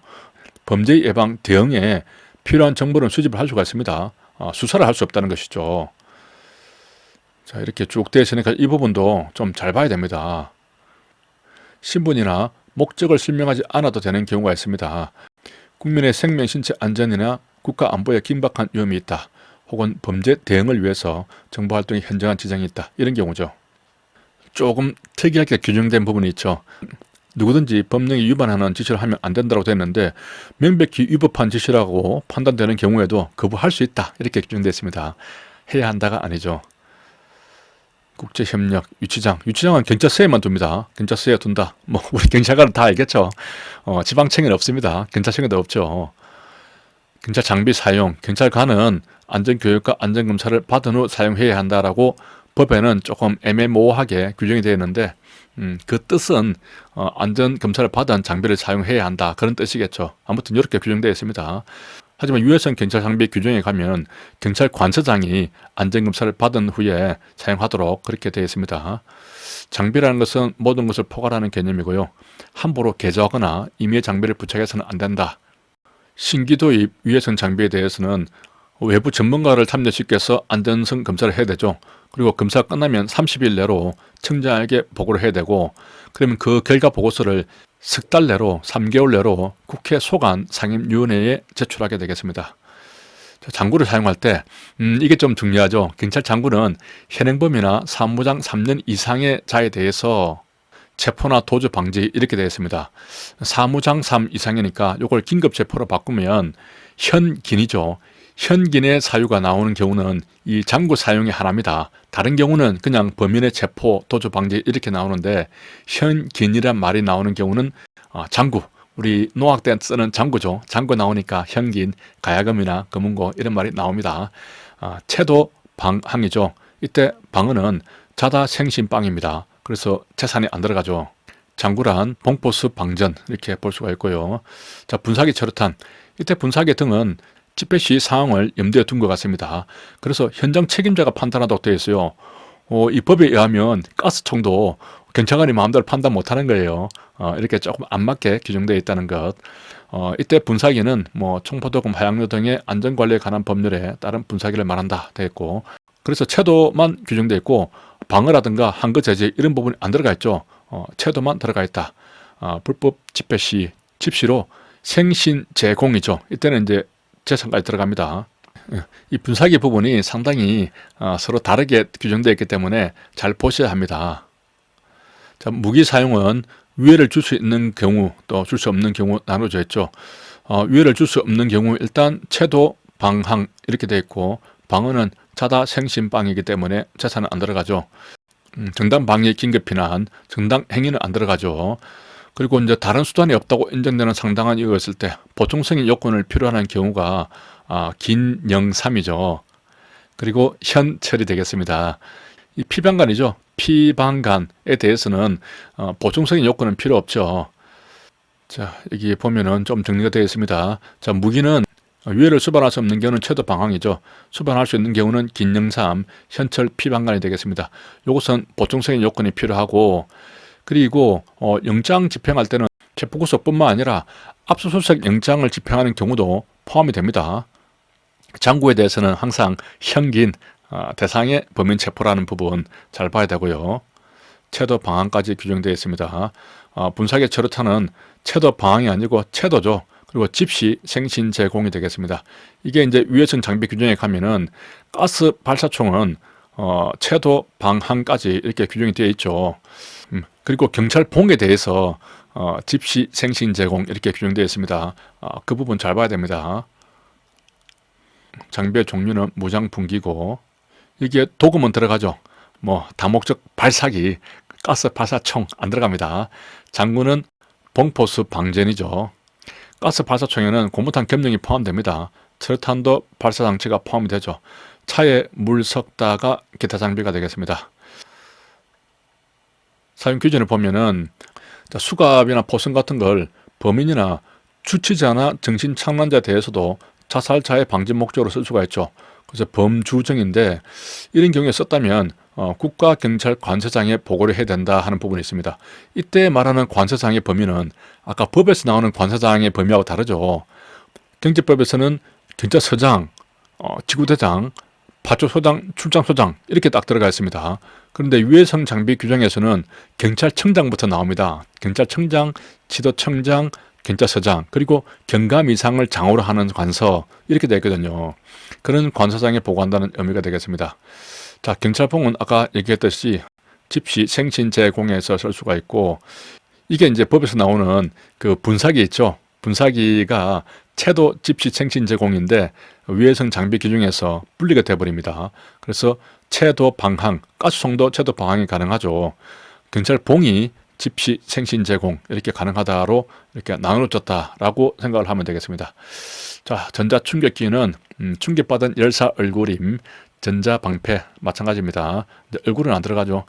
범죄 예방 대응에 필요한 정보는 수집을 할 수가 있습니다. 수사를 할 수 없다는 것이죠. 자, 이렇게 쭉 되어 있으니까 이 부분도 좀 잘 봐야 됩니다. 신분이나 목적을 설명하지 않아도 되는 경우가 있습니다. 국민의 생명, 신체 안전이나 국가 안보에 긴박한 위험이 있다. 혹은 범죄 대응을 위해서 정보활동에 현저한 지장이 있다. 이런 경우죠. 조금 특이하게 규정된 부분이 있죠. 누구든지 법령에 위반하는 지시를 하면 안 된다고 되어 있는데 명백히 위법한 지시라고 판단되는 경우에도 거부할 수 있다. 이렇게 규정되어 있습니다. 해야 한다가 아니죠. 국제협력, 유치장은 경찰서에만 둡니다. 경찰서에 둔다. 뭐 우리 경찰관은 다 알겠죠. 지방청에는 없습니다. 경찰청에도 없죠. 경찰 장비 사용, 경찰관은 안전교육과 안전검사를 받은 후 사용해야 한다라고 법에는 조금 애매모호하게 규정이 되어 있는데 그 뜻은 안전검사를 받은 장비를 사용해야 한다. 그런 뜻이겠죠. 아무튼 이렇게 규정되어 있습니다. 하지만 유해성 경찰 장비 규정에 가면 경찰 관서장이 안전검사를 받은 후에 사용하도록 그렇게 되어 있습니다. 장비라는 것은 모든 것을 포괄하는 개념이고요. 함부로 개조하거나 임의의 장비를 부착해서는 안 된다. 신규 도입 유해성 장비에 대해서는 외부 전문가를 참여시켜서 안전성 검사를 해야 되죠. 그리고 검사가 끝나면 30일 내로 청장에게 보고를 해야 되고 그러면 그 결과 보고서를 석 달 내로 3개월 내로 국회 소관 상임위원회에 제출하게 되겠습니다. 장구를 사용할 때 이게 좀 중요하죠. 경찰 장구는 현행범이나 사무장 3년 이상의 자에 대해서 체포나 도주 방지 이렇게 되어 있습니다. 사무장 3 이상이니까 이걸 긴급 체포로 바꾸면 현긴이죠. 현긴의 사유가 나오는 경우는 이 장구 사용이 하나입니다. 다른 경우는 그냥 범인의 체포, 도주 방지 이렇게 나오는데 현긴이란 말이 나오는 경우는 장구, 우리 농악 때 쓰는 장구죠. 장구 나오니까 현긴, 가야금이나 검은고 이런 말이 나옵니다. 채도 방항이죠. 이때 방어는 자다 생신빵입니다. 그래서 재산이 안 들어가죠. 장구란 봉포수 방전 이렇게 볼 수가 있고요. 자, 분사기 철호탄. 이때 분사기 등은 집회 시 상황을 염두에 둔 것 같습니다. 그래서 현장 책임자가 판단하도록 되어 있어요. 이 법에 의하면 가스총도 경찰관이 마음대로 판단 못하는 거예요. 이렇게 조금 안 맞게 규정되어 있다는 것. 이때 분사기는 뭐 총포도금, 화약류 등의 안전관리에 관한 법률에 따른 분사기를 말한다 되어 있고 그래서 채도만 규정되어 있고 방어라든가 항거 제재 이런 부분이 안 들어가 있죠. 채도만 들어가 있다. 불법 집회 시 집시로 생신 제공이죠. 이때는 이제 재산까지 들어갑니다. 이 분사기 부분이 상당히 서로 다르게 규정되어 있기 때문에 잘 보셔야 합니다. 자, 무기 사용은 위해를 줄 수 있는 경우 또 줄 수 없는 경우 나눠져 있죠. 위해를 줄 수 없는 경우 일단 채도, 방항 이렇게 되어 있고 방어는 자다 생신빵이기 때문에 재산은 안 들어가죠. 정당 방위 긴급 피난, 정당 행위는 안 들어가죠. 그리고 이제 다른 수단이 없다고 인정되는 상당한 이유가 있을 때 보충성인 요건을 필요한 경우가 긴영삼이죠. 그리고 현철이 되겠습니다. 이 피방간이죠. 피방간에 대해서는 보충성인 요건은 필요 없죠. 자, 여기 보면은 좀 정리가 되어 있습니다. 자, 무기는 유해를 수반할 수 없는 경우는 최도 방황이죠. 수반할 수 있는 경우는 긴영삼, 현철, 피방관이 되겠습니다. 이것은 보충성의 요건이 필요하고, 그리고 영장 집행할 때는 체포구속뿐만 아니라 압수수색 영장을 집행하는 경우도 포함이 됩니다. 장구에 대해서는 항상 형긴 대상의 범인 체포라는 부분 잘 봐야 되고요. 채도 방황까지 규정되어 있습니다. 분사계 체류탄은 채도 방황이 아니고 채도죠. 그리고 집시 생신 제공이 되겠습니다. 이게 이제 위해성 장비 규정에 가면은 가스 발사총은 채도 방황까지 이렇게 규정이 되어 있죠. 그리고 경찰봉에 대해서 집시 생신 제공 이렇게 규정되어 있습니다. 그 부분 잘 봐야 됩니다. 장비의 종류는 무장 분기고, 이게 도금은 들어가죠. 뭐 다목적 발사기, 가스 발사총 안 들어갑니다. 장구는 봉포수 방전이죠. 가스 발사총에는 고무탄 겸용이 포함됩니다. 철탄도 발사 장치가 포함이 되죠. 차에 물 섞다가 기타 장비가 되겠습니다. 사용 기준을 보면은 수갑이나 포승 같은 걸 범인이나 주치자나 정신착란자에 대해서도 자살자해 방지 목적으로 쓸 수가 있죠. 그래서 범주정인데 이런 경우에 썼다면 국가경찰관세장에 보고를 해야 된다 하는 부분이 있습니다. 이때 말하는 관세장의 범위는 아까 법에서 나오는 관세장의 범위하고 다르죠. 경제법에서는 경찰서장, 지구대장, 파출소장, 출장소장 이렇게 딱 들어가 있습니다. 그런데 유해성 장비 규정에서는 경찰청장부터 나옵니다. 경찰청장, 지도청장, 경찰서장, 그리고 경감 이상을 장으로 하는 관서 이렇게 되어 있거든요. 그런 관서장에 보고한다는 의미가 되겠습니다. 자, 경찰봉은 아까 얘기했듯이 집시 생신 제공에서 쓸 수가 있고, 이게 이제 법에서 나오는 그 분사기 있죠. 분사기가 채도 집시 생신 제공인데 위해성 장비 규정에서 분리가 돼버립니다. 그래서 채도 방황, 가스총도 채도 방황이 가능하죠. 경찰봉이 집시 생신 제공 이렇게 가능하다로 이렇게 나누어졌다라고 생각을 하면 되겠습니다. 자, 전자충격기는 충격받은 열사 얼굴임, 전자방패 마찬가지입니다. 얼굴은 안 들어가죠.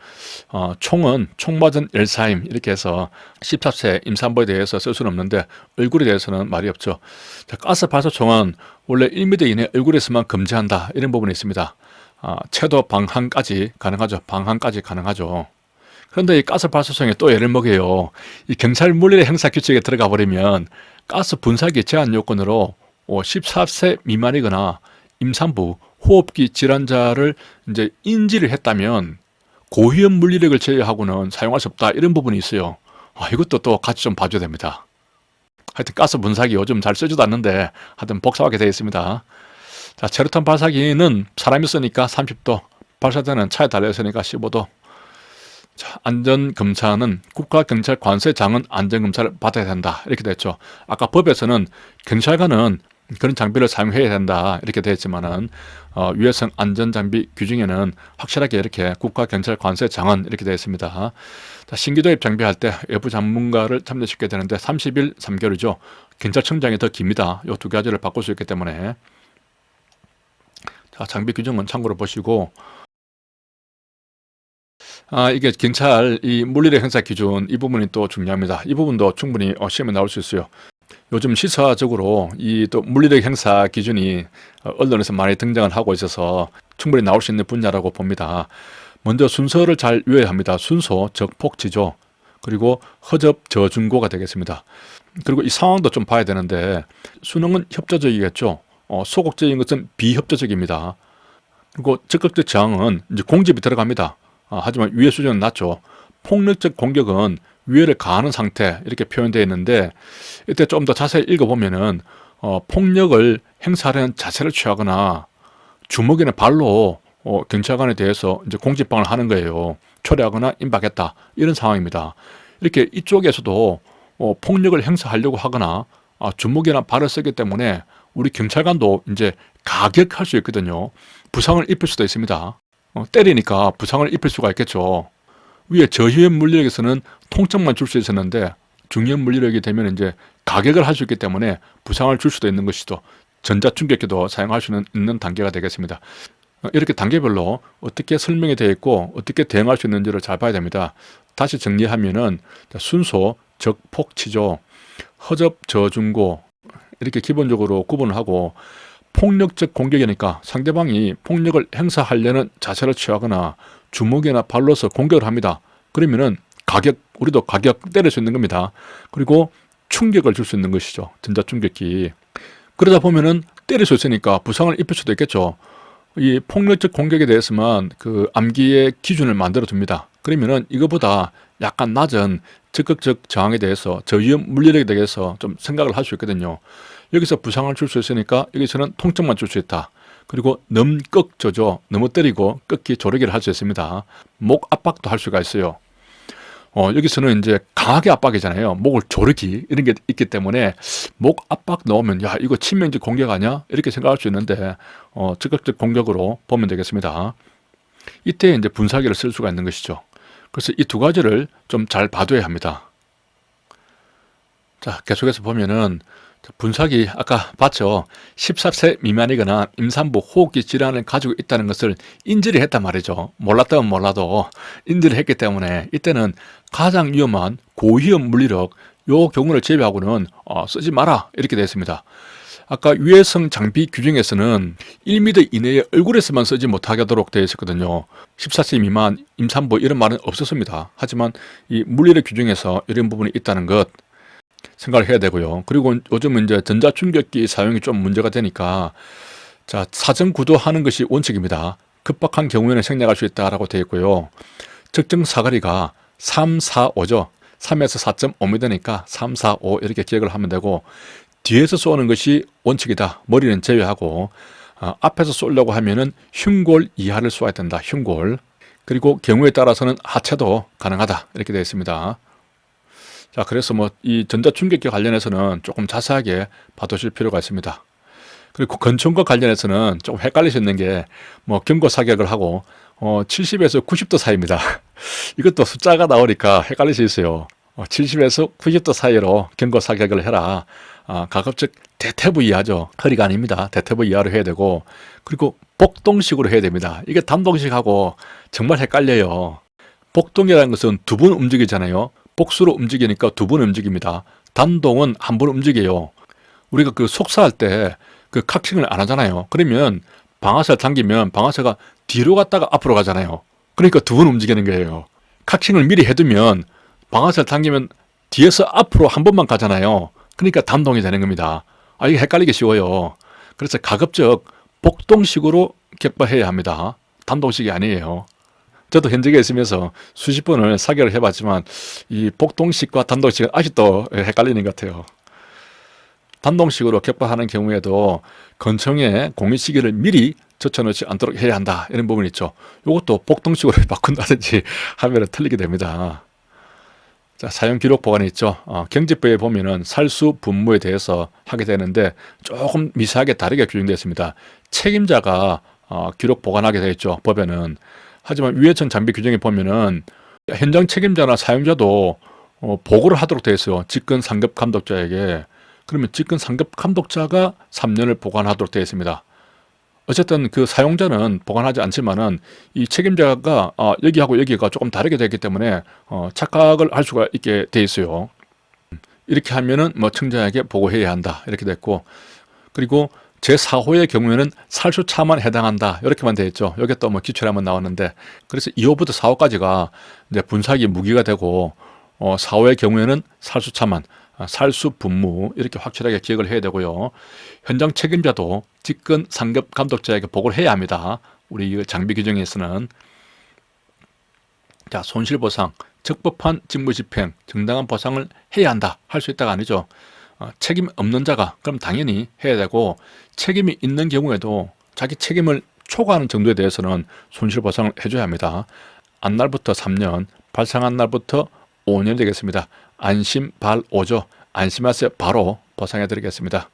총은 총 맞은 열사임 이렇게 해서 14세 임산부에 대해서 쓸 수는 없는데 얼굴에 대해서는 말이 없죠. 자, 가스 발사총은 원래 1m 이내 얼굴에서만 금지한다 이런 부분이 있습니다. 채도 방황까지 가능하죠. 방황까지 가능하죠. 그런데 이 가스 발사총에 또 예를 먹여요. 이 경찰 물리의 행사 규칙에 들어가 버리면 가스 분사기 제한 요건으로 14세 미만이거나 임산부, 호흡기 질환자를 이제 인지를 했다면 고위험 물리력을 제외하고는 사용할 수 없다 이런 부분이 있어요. 이것도 또 같이 좀 봐줘야 됩니다. 하여튼 가스 분사기 요즘 잘 쓰지도 않는데 하여튼 복잡하게 되어 있습니다. 자, 체류탄 발사기는 사람이 쓰니까 30도, 발사대는 차에 달려있으니까 15도. 자, 안전검사는 국가경찰관세장은 안전검사를 받아야 된다 이렇게 됐죠. 아까 법에서는 경찰관은 그런 장비를 사용해야 된다 이렇게 되어 있지만은 유해성 안전장비 규정에는 확실하게 이렇게 국가경찰관세장은 이렇게 되어 있습니다. 자, 신규 도입 장비할 때 외부 전문가를 참여시켜야 되는데 30일 3개월이죠. 경찰청장이 더 깁니다. 이 두 가지를 바꿀 수 있기 때문에. 자, 장비 규정은 참고로 보시고, 이게 경찰 이 물리력 행사 기준 이 부분이 또 중요합니다. 이 부분도 충분히 시험에 나올 수 있어요. 요즘 시사적으로 이 또 물리력 행사 기준이 언론에서 많이 등장을 하고 있어서 충분히 나올 수 있는 분야라고 봅니다. 먼저 순서를 잘 외워야 합니다. 순서, 적폭지조, 그리고 허접, 저중고가 되겠습니다. 그리고 이 상황도 좀 봐야 되는데 수능은 협조적이겠죠. 소극적인 것은 비협조적입니다. 그리고 적극적 저항은 이제 공집이 들어갑니다. 하지만 위해 수준은 낮죠. 폭력적 공격은 위해를 가하는 상태 이렇게 표현되어 있는데 이때 좀 더 자세히 읽어보면은 폭력을 행사하려는 자세를 취하거나 주먹이나 발로 경찰관에 대해서 이제 공직방을 하는 거예요. 초래하거나 임박했다 이런 상황입니다. 이렇게 이쪽에서도 폭력을 행사하려고 하거나 주먹이나 발을 쓰기 때문에 우리 경찰관도 이제 가격할 수 있거든요. 부상을 입힐 수도 있습니다. 때리니까 부상을 입힐 수가 있겠죠. 위에 저희의 물리력에서는 통증만 줄 수 있었는데 중형 물리력이 되면 이제 가격을 할 수 있기 때문에 부상을 줄 수도 있는 것이죠. 전자충격기도 사용할 수 있는 단계가 되겠습니다. 이렇게 단계별로 어떻게 설명이 되어 있고 어떻게 대응할 수 있는지를 잘 봐야 됩니다. 다시 정리하면은 순소, 적폭치조, 허접, 저중고 이렇게 기본적으로 구분을 하고, 폭력적 공격이니까 상대방이 폭력을 행사하려는 자세를 취하거나 주먹이나 발로서 공격을 합니다. 그러면은 우리도 가격 때릴 수 있는 겁니다. 그리고 충격을 줄 수 있는 것이죠. 전자충격기. 그러다 보면은 때릴 수 있으니까 부상을 입힐 수도 있겠죠. 이 폭력적 공격에 대해서만 그 암기의 기준을 만들어 둡니다. 그러면은 이거보다 약간 낮은 적극적 저항에 대해서, 저위험 물리력에 대해서 좀 생각을 할 수 있거든요. 여기서 부상을 줄 수 있으니까 여기서는 통증만 줄 수 있다. 그리고 넘꺾져죠. 너무 때리고 꺾기 조르기를 할 수 있습니다. 목 압박도 할 수가 있어요. 여기서는 이제 강하게 압박이잖아요. 목을 조르기 이런 게 있기 때문에 목 압박 넣으면 야 이거 치명적 공격 아니야? 이렇게 생각할 수 있는데 적극적 공격으로 보면 되겠습니다. 이때 이제 분사기를 쓸 수가 있는 것이죠. 그래서 이 두 가지를 좀 잘 봐둬야 합니다. 자, 계속해서 보면은 분사기 아까 봤죠. 14세 미만이거나 임산부 호흡기 질환을 가지고 있다는 것을 인지를 했단 말이죠. 몰랐다면 몰라도 인지를 했기 때문에 이때는 가장 위험한 고위험 물리력 요 경우를 제외하고는 쓰지 마라 이렇게 되어 있습니다. 아까 유해성 장비 규정에서는 1m 이내의 얼굴에서만 쓰지 못하게 하도록 되어 있었거든요. 14세 미만 임산부 이런 말은 없었습니다. 하지만 이 물리력 규정에서 이런 부분이 있다는 것 생각을 해야 되고요. 그리고 요즘은 이제 전자충격기 사용이 좀 문제가 되니까 자, 사전 구조하는 것이 원칙입니다. 급박한 경우에는 생략할 수 있다라고 되어 있고요. 적정 사거리가 3, 4, 5죠. 3에서 4.5m니까 3, 4, 5 이렇게 기억을 하면 되고, 뒤에서 쏘는 것이 원칙이다. 머리는 제외하고 앞에서 쏘려고 하면은 흉골 이하를 쏘아야 된다. 흉골. 그리고 경우에 따라서는 하체도 가능하다. 이렇게 되어 있습니다. 자, 그래서 뭐 이 전자충격기 관련해서는 조금 자세하게 봐두실 필요가 있습니다. 그리고 권총과 관련해서는 조금 헷갈릴 수 있는 게 뭐 경고 사격을 하고 70에서 90도 사이입니다. 이것도 숫자가 나오니까 헷갈릴 수 있어요. 70에서 90도 사이로 경고 사격을 해라. 가급적 대퇴부 이하죠. 허리가 아닙니다. 대퇴부 이하로 해야 되고, 그리고 복동식으로 해야 됩니다. 이게 단동식하고 정말 헷갈려요. 복동이라는 것은 두 번 움직이잖아요. 복수로 움직이니까 두 번 움직입니다. 단동은 한 번 움직여요. 우리가 그 속사할 때 그 칵싱을 안 하잖아요. 그러면 방아쇠를 당기면 방아쇠가 뒤로 갔다가 앞으로 가잖아요. 그러니까 두 번 움직이는 거예요. 칵싱을 미리 해두면 방아쇠를 당기면 뒤에서 앞으로 한 번만 가잖아요. 그러니까 단동이 되는 겁니다. 이게 헷갈리기 쉬워요. 그래서 가급적 복동식으로 격발해야 합니다. 단동식이 아니에요. 저도 현직에 있으면서 수십 번을 사격을 해봤지만 이 복동식과 단동식은 아직도 헷갈리는 것 같아요. 단동식으로 격발하는 경우에도 권총의 공유 시기를 미리 젖혀놓지 않도록 해야 한다. 이런 부분이 있죠. 이것도 복동식으로 바꾼다든지 하면 틀리게 됩니다. 자, 사용 기록 보관이 있죠. 경직부에 보면은 살수 분무에 대해서 하게 되는데 조금 미세하게 다르게 규정되어 있습니다. 책임자가 기록 보관하게 되어 있죠. 법에는. 하지만 위해청 장비 규정에 보면은 현장 책임자나 사용자도 보고를 하도록 되어 있어요. 직권 상급 감독자에게. 그러면 직권 상급 감독자가 3년을 보관하도록 되어 있습니다. 어쨌든 그 사용자는 보관하지 않지만은 이 책임자가 여기하고 여기가 조금 다르게 되기 때문에 착각을 할 수가 있게 되어 있어요. 이렇게 하면은 뭐 청자에게 보고해야 한다. 이렇게 됐고, 그리고 제4호의 경우에는 살수차만 해당한다. 이렇게만 되어 있죠. 여기 또 뭐 기출에 한번 나왔는데, 그래서 2호부터 4호까지가 이제 분사기 무기가 되고, 4호의 경우에는 살수차만, 살수 분무 이렇게 확실하게 기억을 해야 되고요. 현장 책임자도 직권 상급 감독자에게 보고를 해야 합니다. 우리 장비 규정에서는. 자, 손실보상, 적법한 직무집행, 정당한 보상을 해야 한다. 할 수 있다가 아니죠. 책임 없는 자가 그럼 당연히 해야 되고, 책임이 있는 경우에도 자기 책임을 초과하는 정도에 대해서는 손실보상을 해줘야 합니다. 안날부터 3년, 발생한 날부터 5년이 되겠습니다. 안심 발5죠. 안심하세요. 바로 보상해 드리겠습니다.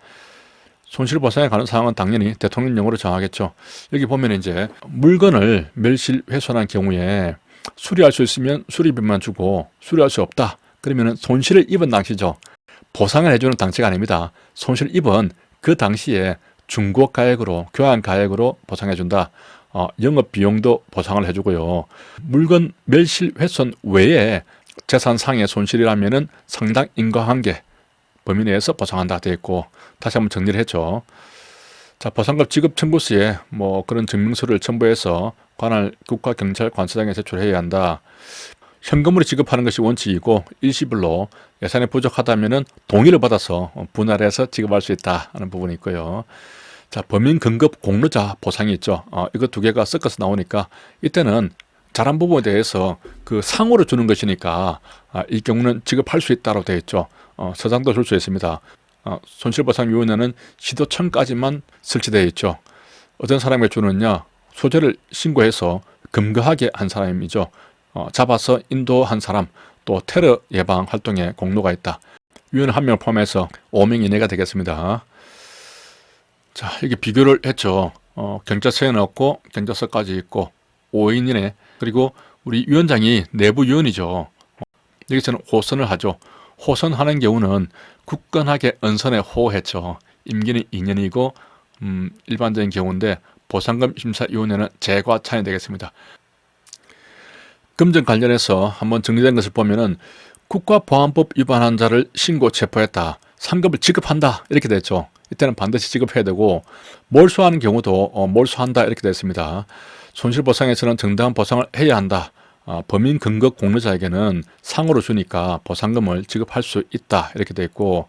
손실보상에 관한 사항은 당연히 대통령령으로 정하겠죠. 여기 보면 이제 물건을 멸실 훼손한 경우에 수리할 수 있으면 수리비만 주고, 수리할 수 없다 그러면 손실을 입은 당시죠. 보상을 해주는 당시가 아닙니다. 손실 입은 그 당시에 중고가액으로, 교환가액으로 보상해준다. 영업비용도 보상을 해주고요. 물건 멸실 훼손 외에 재산상의 손실이라면은 상당 인과관계, 범위 내에서 보상한다 되어 있고, 다시 한번 정리를 했죠. 자, 보상금 지급 청구 시에 그런 증명서를 첨부해서 관할 국가경찰관서장에 제출해야 한다. 현금으로 지급하는 것이 원칙이고, 일시불로 예산이 부족하다면 동의를 받아서 분할해서 지급할 수 있다 하는 부분이 있고요. 자, 범인 근급 공로자 보상이 있죠. 이거 두 개가 섞어서 나오니까 이때는 잘한 부분에 대해서 그 상으로 주는 것이니까 이 경우는 지급할 수 있다고 되어 있죠. 서장도 줄 수 있습니다. 손실보상위원회는 시도청까지만 설치되어 있죠. 어떤 사람에게 주느냐, 소재를 신고해서 금거하게 한 사람이죠. 잡아서 인도한 사람, 또 테러 예방 활동에 공로가 있다. 위원 한 명 포함해서 5명 이내가 되겠습니다. 자, 이게 비교를 했죠. 경찰서에 넣고 경찰서까지 있고 5인 이내, 그리고 우리 위원장이 내부 위원이죠. 여기서는 호선을 하죠. 호선하는 경우는 굳건하게 언선에 호했죠. 임기는 2년이고 일반적인 경우인데, 보상금 심사위원회는 재과찬이 되겠습니다. 금전 관련해서 한번 정리된 것을 보면은 국가보안법 위반한 자를 신고 체포했다, 상급을 지급한다 이렇게 됐죠. 이때는 반드시 지급해야 되고, 몰수하는 경우도 몰수한다 이렇게 됐습니다. 손실보상에서는 정당한 보상을 해야 한다. 범인 근급 공로자에게는 상으로 주니까 보상금을 지급할 수 있다 이렇게 돼 있고,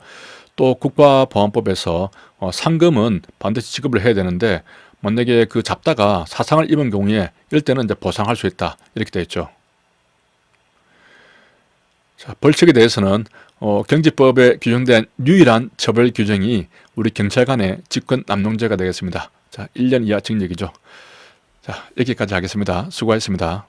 또 국가보안법에서 상금은 반드시 지급을 해야 되는데, 만약에 그 잡다가 사상을 입은 경우에 이럴 때는 이제 보상할 수 있다 이렇게 돼 있죠. 자, 벌칙에 대해서는 경제법에 규정된 유일한 처벌 규정이 우리 경찰관의 직권 남용죄가 되겠습니다. 자, 1년 이하 징역이죠. 자, 여기까지 하겠습니다. 수고하셨습니다.